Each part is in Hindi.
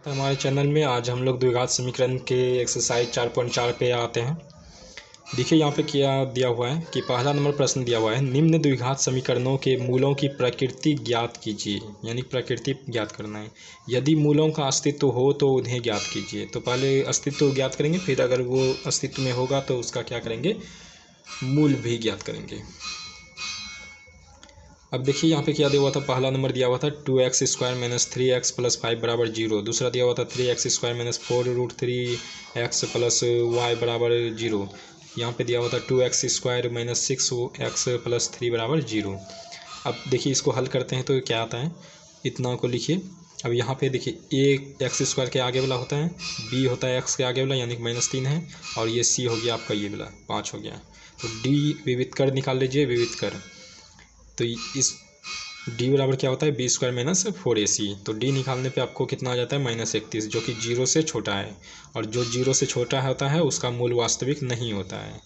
तो हमारे चैनल में आज हम लोग द्विघात समीकरण के एक्सरसाइज 4.4 पे आते हैं। देखिए यहाँ पे क्या दिया हुआ है कि पहला नंबर प्रश्न दिया हुआ है, निम्न द्विघात समीकरणों के मूलों की प्रकृति ज्ञात कीजिए, यानी प्रकृति ज्ञात करना है। यदि मूलों का अस्तित्व हो तो उन्हें ज्ञात कीजिए। तो पहले अस्तित्व ज्ञात करेंगे, फिर अगर वो अस्तित्व में होगा तो उसका क्या करेंगे, मूल भी ज्ञात करेंगे। अब देखिए यहाँ पे क्या दिया हुआ था, पहला नंबर दिया हुआ था 2x² - 3x + 5 = 0। दूसरा दिया हुआ था 3x² - 4√3x + y = 0। यहाँ पे दिया हुआ था 2x² - 6x + 3 = 0। अब देखिए इसको हल करते हैं तो क्या आता है, इतना को लिखिए। अब यहाँ पे देखिए a x² के आगे वाला होता है, b होता है x के आगे वाला यानी कि -3 है, और ये c हो गया आपका ये वाला 5 हो गया। तो d विविध कर निकाल लीजिए, विविध कर। तो इस d बराबर क्या होता है, b² - 4ac। तो d निकालने पे आपको कितना आ जाता है, -31, जो कि 0 से छोटा है, और जो 0 से छोटा होता है उसका मूल वास्तविक नहीं होता है।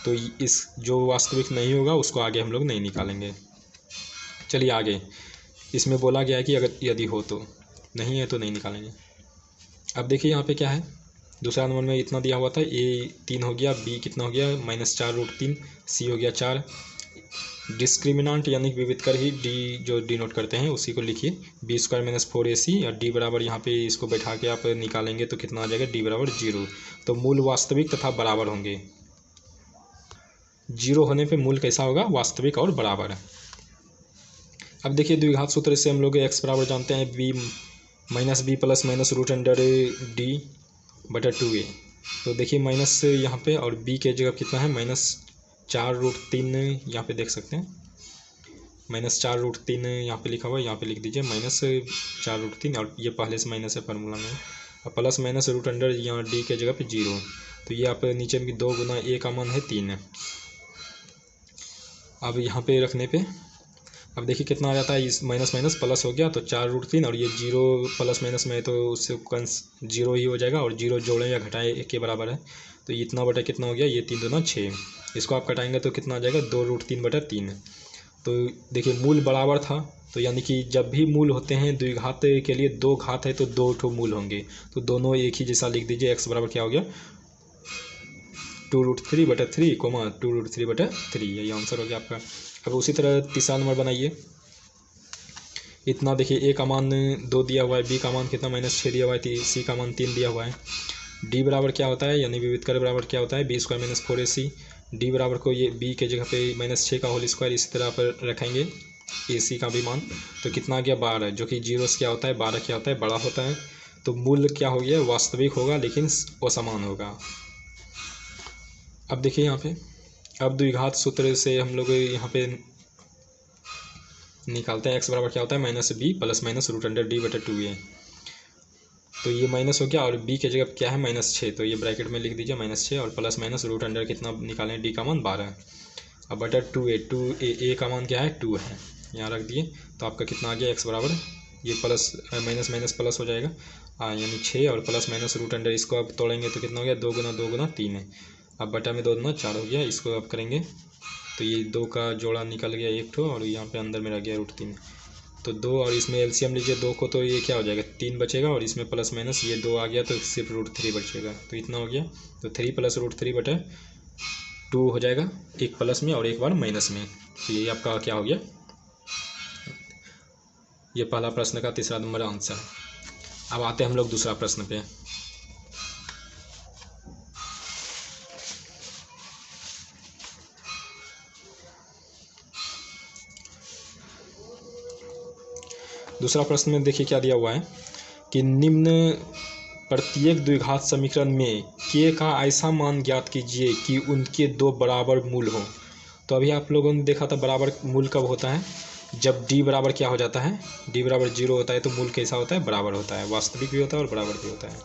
तो इस जो वास्तविक नहीं होगा उसको आगे हम लोग नहीं निकालेंगे। चलिए आगे, इसमें बोला गया है कि अगर यदि हो तो, नहीं है तो नहीं निकालेंगे। अब देखिए यहाँ पे क्या है, दूसरा नंबर में इतना दिया हुआ था, a 3 हो गया, b कितना हो गया -4√3, c हो गया 4। डिस्क्रिमिनांट यानी विविध कर ही d जो डिनोट करते हैं उसी को लिखिए, b² - 4ac, और d बराबर यहाँ पे इसको बैठा के आप निकालेंगे तो कितना आ जाएगा, d बराबर 0। तो मूल वास्तविक तथा बराबर होंगे। 0 होने पे मूल कैसा होगा, वास्तविक और बराबर। अब देखिए द्विघात सूत्र से हम लोग x बराबर जानते हैं b + -√d/2a। तो देखिए माइनस यहाँ पे, और b के जगह कितना है, -4√3 यहाँ पे देख सकते हैं, -4√3 यहाँ पे लिखा हुआ है, यहाँ पे लिख दीजिए -4√3, और ये पहले से माइनस है फार्मूला में, और प्लस माइनस रूट अंडर यहाँ d के जगह पे 0। तो ये आप नीचे में 2 गुना a का मान है 3। अब यहाँ पे रखने पे अब देखिए कितना आ जाता है, इस माइनस माइनस प्लस हो गया तो 4√3, और ये 0 प्लस माइनस में तो उससे कंस 0 ही हो जाएगा, और 0 जोड़ें या घटाएं 1 के बराबर है। तो इतना बटा कितना हो गया, ये 3 दूना 6। इसको आप घटाएंगे तो कितना आ जाएगा, 2√3/3। तो देखिए मूल बराबर था, तो यानी कि जब भी मूल होते हैं द्विघात के लिए, 2 घात है तो 2 ठो मूल होंगे, तो दोनों एक ही जैसा लिख दीजिए। x बराबर क्या हो गया, 2√3/3, 2√3/3, यही आंसर हो गया आपका। अब उसी तरह तीसरा नंबर बनाइए। इतना देखिए a का मान 2 दिया हुआ है, b का मान कितना -6 दिया हुआ है, c का मान 3 दिया हुआ है। d बराबर क्या होता है, यानी विविध कर बराबर क्या होता है, b² - 4ac। d बराबर को ये b के जगह पे -6 का होल स्क्वायर इसी तरह पर रखेंगे, ac का भी मान, तो कितना आ गया 12, जो कि 0 से क्या होता है, 12 क्या होता है, बड़ा होता है। तो मूल क्या हो गया, वास्तविक होगा लेकिन असमान होगा। अब देखिए यहाँ पे, अब द्विघात सूत्र से हम लोग यहाँ पे निकालते हैं, x बराबर क्या होता है, -b + -√d/2a। तो ये माइनस हो गया, और b के जगह क्या है, -6, तो ये ब्रैकेट में लिख दीजिए -6, और प्लस माइनस रूट अंडर कितना निकालें, d का मान 12। अब बटा 2a का मान क्या है, 2 है, यहाँ रख दिए। तो आपका कितना आ गया, x बराबर, ये प्लस माइनस माइनस प्लस हो जाएगा, यानी 6, और प्लस माइनस रूट अंडर इसको अब तोड़ेंगे तो कितना हो गया, 2 गुना 2 गुना 3 है। अब बटा में 2 गुना 4 हो गया, इसको अब करेंगे तो ये 2 का जोड़ा निकल गया 1 ठो, और यहाँ पे अंदर में रह गया √3। तो 2, और इसमें एलसीएम लीजिए 2 को, तो ये क्या हो जाएगा, 3 बचेगा, और इसमें प्लस माइनस ये 2 आ गया तो सिर्फ √3 बचेगा, तो इतना हो गया। तो 3 + √3/2 हो जाएगा, एक प्लस में और एक बार माइनस में। तो ये आपका क्या हो गया, ये पहला प्रश्न का तीसरा नंबर आंसर। अब आते हैं हम लोग दूसरा प्रश्न पे। दूसरा प्रश्न में देखिए क्या दिया हुआ है कि निम्न प्रत्येक द्विघात समीकरण में k का ऐसा मान ज्ञात कीजिए कि उनके 2 बराबर मूल हों। तो अभी आप लोगों ने देखा था बराबर मूल कब होता है, जब d बराबर क्या हो जाता है, d बराबर 0 होता है, तो मूल कैसा होता है, बराबर होता है, वास्तविक भी होता है और बराबर भी होता है।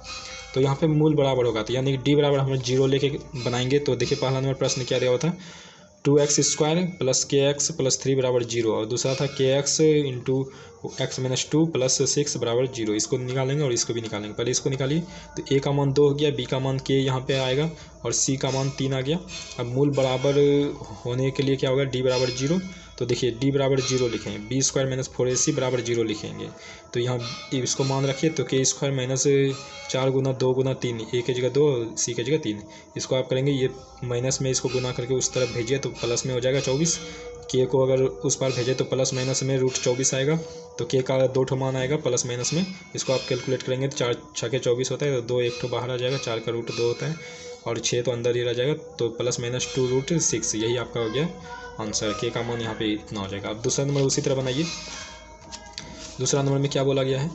तो यहाँ पे मूल बराबर होगा, तो यानी कि d बराबर हम 0 लेके बनाएंगे। तो देखिए पहला नंबर प्रश्न क्या दिया हुआ था, 2x² + kx + 3 = 0, और दूसरा था kx × x - 2 + 6 = 0। इसको निकालेंगे और इसको भी निकालेंगे। पहले इसको निकालिए, तो a का मान 2 हो गया, b का मान k यहाँ पे आएगा, और c का मान 3 आ गया। अब मूल बराबर होने के लिए क्या होगा, d बराबर 0, तो देखिए डी बराबर 0 लिखेंगे, बी स्क्वायर माइनस 4ac बराबर 0 लिखेंगे। तो यहाँ इसको मान रखिए, तो के स्क्वायर माइनस 4 गुना 2 गुना 3, ए की जगह 2 सी की जगह 3, इसको आप करेंगे ये माइनस में इसको गुना करके उस तरफ भेजिए तो प्लस में हो जाएगा 24। के को अगर उस पार भेजे तो प्लस माइनस में √24 आएगा। तो के का 2 ठो मान आएगा प्लस माइनस में, इसको आप कैलकुलेट करेंगे तो 4 6 24 होता है, तो 2 एक ठो बाहर आ जाएगा, 4 का √2 होता है और 6 तो अंदर ही रह जाएगा, तो प्लस माइनस 2√6, यही आपका हो गया आंसर। के का मान यहाँ पे इतना हो जाएगा। अब दूसरा नंबर उसी तरह बनाइए। दूसरा नंबर में क्या बोला गया है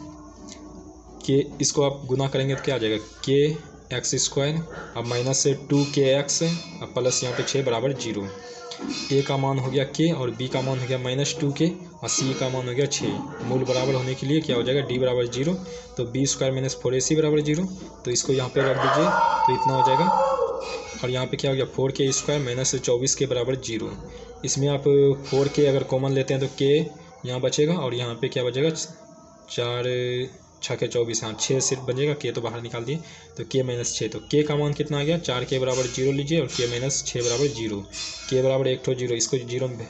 कि इसको आप गुना करेंगे तो क्या आ जाएगा, के एक्स स्क्वायर अब माइनस से 2kx अब प्लस यहाँ पे 6 बराबर 0। ए का मान हो गया के और बी का मान हो गया -2k और सी का मान हो गया 6। मूल बराबर होने के लिए क्या हो जाएगा, डी बराबर 0, तो बी स्क्वायर माइनस 4ac बराबर 0, तो इसको यहाँ पे रख दीजिए तो इतना हो जाएगा। और यहाँ पे क्या हो गया, 4k स्क्वायर माइनस 24 के बराबर 0। इसमें आप 4k अगर कॉमन लेते हैं तो के यहाँ बचेगा और यहाँ पे क्या बचेगा, 4 6 के 24, हाँ 6 सिर्फ बचेगा, के तो बाहर निकाल दिए, तो के माइनस 6, तो के का मान कितना आ गया, 4 के बराबर 0 लीजिए और के माइनस 6 बराबर 0। के बराबर एक ठो 0, इसको 0 में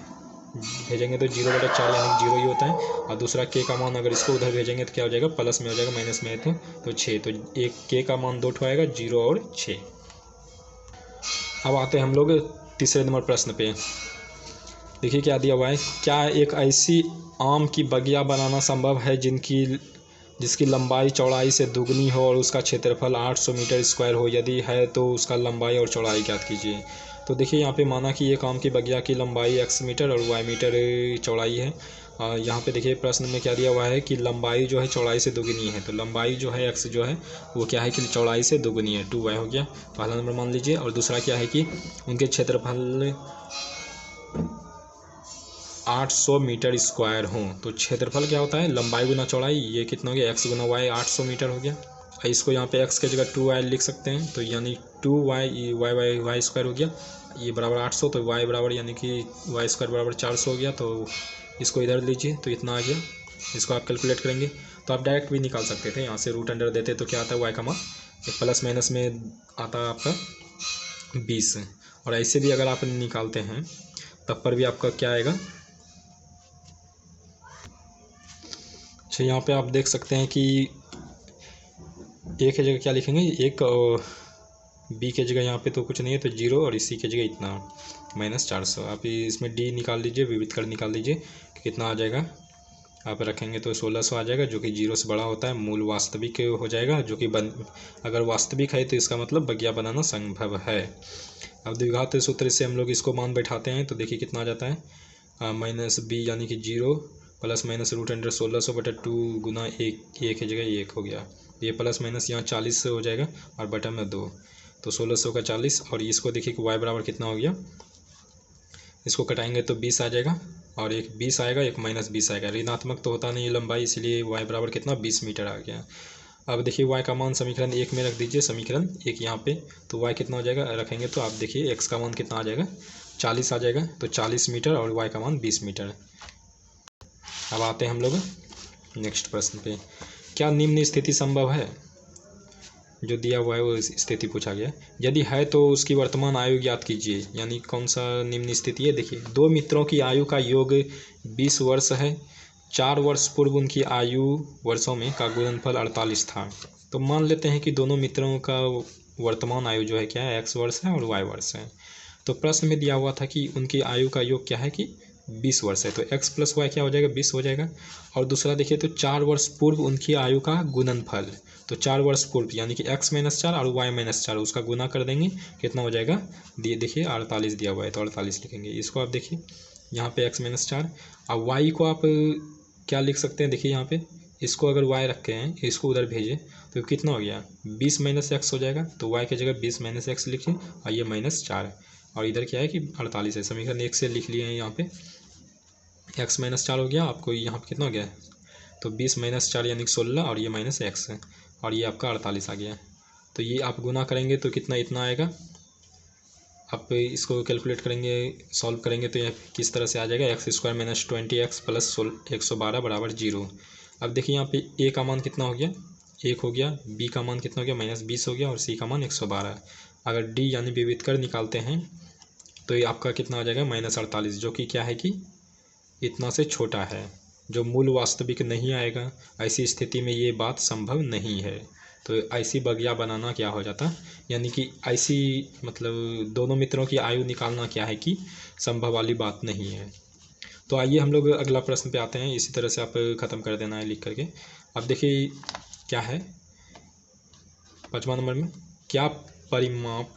भेजेंगे तो 0/4 यानी 0 ही होता है। और दूसरा के का मान अगर इसको उधर भेजेंगे तो क्या हो जाएगा, प्लस में हो जाएगा, माइनस में है तो 6, तो एक के का मान 2 ठो आएगा, 0 और 6। अब आते हैं हम लोग तीसरे नंबर प्रश्न पे। देखिए क्या दिया हुआ है, क्या एक ऐसी आम की बगिया बनाना संभव है जिसकी लंबाई चौड़ाई से दुगनी हो और उसका क्षेत्रफल 800 मीटर स्क्वायर हो, यदि है तो उसका लंबाई और चौड़ाई ज्ञात कीजिए। तो देखिए यहाँ पे माना कि एक आम की बगिया की लंबाई x मीटर और y मीटर चौड़ाई है। यहाँ पे देखिए प्रश्न में क्या दिया हुआ है कि लंबाई जो है चौड़ाई से दुगनी है, तो लंबाई जो है x जो है वो क्या है कि चौड़ाई से दुगनी है, 2y हो गया, पहला नंबर मान लीजिए। और दूसरा क्या है कि उनके क्षेत्रफल 800 मीटर स्क्वायर हो, तो क्षेत्रफल क्या होता है, लंबाई गुना चौड़ाई, ये कितना हो गया, x गुना y 800 मीटर हो गया। इसको यहाँ पे x की जगह 2y लिख सकते हैं, तो यानी 2y y स्क्वायर हो गया, ये बराबर 800, तो y बराबर यानी कि y स्क्वायर बराबर 400 हो गया, तो इसको इधर लीजिए तो इतना आ गया। इसको आप कैलकुलेट करेंगे तो आप डायरेक्ट भी निकाल सकते थे, यहाँ से रूट अंडर देते तो क्या आता है, y का मान प्लस माइनस में आता है आपका 20। और ऐसे भी अगर आप निकालते हैं तब पर भी आपका क्या आएगा, अच्छा यहाँ पे आप देख सकते हैं कि ए की जगह क्या लिखेंगे, एक बी की जगह यहाँ पे तो कुछ नहीं है तो 0 और इसी की जगह इतना -400। आप इसमें डी निकाल लीजिए, विविध कर निकाल लीजिए कितना आ जाएगा, आप रखेंगे तो 1600 आ जाएगा, जो कि 0 से बड़ा होता है। मूल वास्तविक हो जाएगा, जो कि अगर वास्तविक है तो इसका मतलब बगिया बनाना संभव है। अब द्विघात सूत्र से हम लोग इसको मान बैठाते हैं तो देखिए कितना आ जाता है, -b यानी कि 0 प्लस माइनस रूट अंडर 1600/2 गुना 1 की जगह 1 हो गया, ये प्लस माइनस यहाँ 40 से हो जाएगा और बटा में 2, तो 1600 का 40। और इसको देखिए कि y बराबर कितना हो गया, इसको कटाएंगे तो 20 आ जाएगा और एक 20 आएगा, एक -20 आएगा, ऋणात्मक तो होता नहीं लंबाई, इसलिए y बराबर कितना 20 मीटर आ गया। अब देखिए y का मान समीकरण 1 में रख दीजिए, समीकरण 1 यहाँ पे, तो y कितना हो जाएगा रखेंगे तो आप देखिए x का मान कितना आ जाएगा, 40 आ जाएगा, तो 40 मीटर और y का मान 20 मीटर। अब आते हैं हम लोग नेक्स्ट प्रश्न पे, क्या निम्न स्थिति संभव है, जो दिया हुआ है वो स्थिति पूछा गया, यदि है तो उसकी वर्तमान आयु ज्ञात कीजिए। यानी कौन सा निम्न स्थिति है, देखिए दो मित्रों की आयु का योग 20 वर्ष है, 4 वर्ष पूर्व उनकी आयु वर्षों में का गुणनफल 48 था। तो मान लेते हैं कि दोनों मित्रों का वर्तमान आयु जो है क्या है, x वर्ष है और y वर्ष है। तो प्रश्न में दिया हुआ था कि उनकी आयु का योग क्या है कि 20 वर्ष है, तो x प्लस y क्या हो जाएगा, 20 हो जाएगा। और दूसरा देखिए तो 4 वर्ष पूर्व उनकी आयु का गुणनफल, तो 4 वर्ष पूर्व यानी कि x -4 और y -4 उसका गुना कर देंगे, कितना हो जाएगा, देखिए 48 दिया हुआ है तो 48 लिखेंगे। इसको आप देखिए यहाँ पे x -4 और y को आप क्या लिख सकते हैं, देखिए यहाँ पे इसको अगर y रखे हैं, इसको उधर भेजें तो कितना हो गया, 20 - x हो जाएगा, तो y की जगह 20 - x लिखिए और ये -4 और इधर क्या है कि 48 है, समीकरण 1 से लिख लिए हैं यहाँ पे, x -4 हो गया, आपको यहाँ पे कितना हो गया, तो 20 - 4 यानी 16 और ये -x है और ये आपका 48 आ गया। तो ये आप गुना करेंगे तो कितना इतना आएगा, आप इसको कैलकुलेट करेंगे, सॉल्व करेंगे तो ये किस तरह से आ जाएगा, x² - 20x प्लस 112 बराबर 0। अब देखिए यहाँ पे a का मान कितना हो गया, 1 हो गया, b का मान कितना हो गया, -20 हो गया और c का मान 112। अगर d यानी विविध कर निकालते हैं तो ये आपका कितना आ जाएगा, -48, जो कि क्या है कि इतना से छोटा है, जो मूल वास्तविक नहीं आएगा। ऐसी स्थिति में ये बात संभव नहीं है। तो ऐसी बगिया बनाना क्या हो जाता, यानी कि ऐसी मतलब दोनों मित्रों की आयु निकालना क्या है कि संभव वाली बात नहीं है। तो आइए हम लोग अगला प्रश्न पे आते हैं। इसी तरह से आप ख़त्म कर देना है लिख करके। अब देखिए क्या है 5वां नंबर में, क्या परिमाप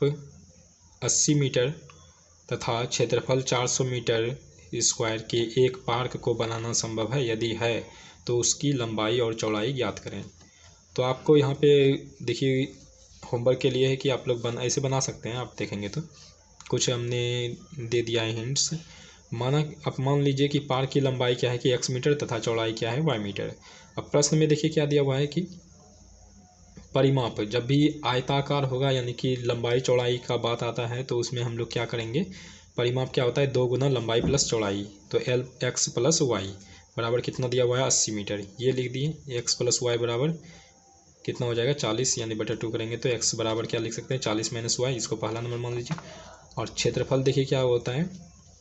80 मीटर तथा क्षेत्रफल 400 मीटर स्क्वायर के एक पार्क को बनाना संभव है? यदि है तो उसकी लंबाई और चौड़ाई ज्ञात करें। तो आपको यहाँ पे देखिए होमवर्क के लिए है कि आप लोग ऐसे बना सकते हैं। आप देखेंगे तो कुछ हमने दे दिया है हिंट्स। आप मान लीजिए कि पार्क की लंबाई क्या है कि x मीटर तथा चौड़ाई क्या है y मीटर। अब प्रश्न में देखिए क्या दिया हुआ है कि परिमाप, जब भी आयताकार होगा यानी कि लंबाई चौड़ाई का बात आता है तो उसमें हम लोग क्या करेंगे, परिमाप क्या होता है 2 गुना लंबाई प्लस चौड़ाई। तो एल एक्स प्लस वाई बराबर कितना दिया हुआ है 80 मीटर, ये लिख दिए। एक्स प्लस वाई बराबर कितना हो जाएगा 40, यानी बटा 2 करेंगे तो एक्स बराबर क्या लिख सकते हैं 40 माइनस वाई, इसको पहला नंबर मान लीजिए। और क्षेत्रफल देखिए क्या होता है,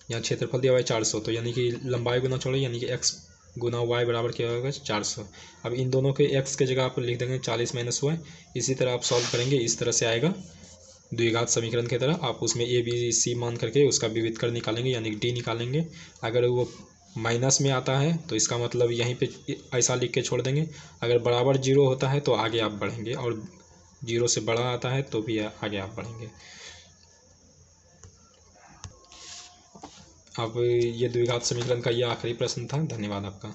यहाँ क्षेत्रफल दिया हुआ है 400, तो यानी कि लंबाई गुना चौड़ाई यानी कि एक्स गुना वाई बराबर क्या होगा 400। अब इन दोनों के एक्स के जगह आप लिख देंगे 40 माइनस वाई। इसी तरह आप सॉल्व करेंगे, इस तरह से आएगा द्विघात समीकरण की तरह। आप उसमें ए बी सी मान करके उसका विविधकरण निकालेंगे यानी कि डी निकालेंगे। अगर वो माइनस में आता है तो इसका मतलब यहीं पे ऐसा लिख के छोड़ देंगे। अगर बराबर जीरो होता है तो आगे आप बढ़ेंगे, और जीरो से बड़ा आता है तो भी आगे आप बढ़ेंगे। अब ये द्विघात समीकरण का ये आखिरी प्रश्न था। धन्यवाद आपका।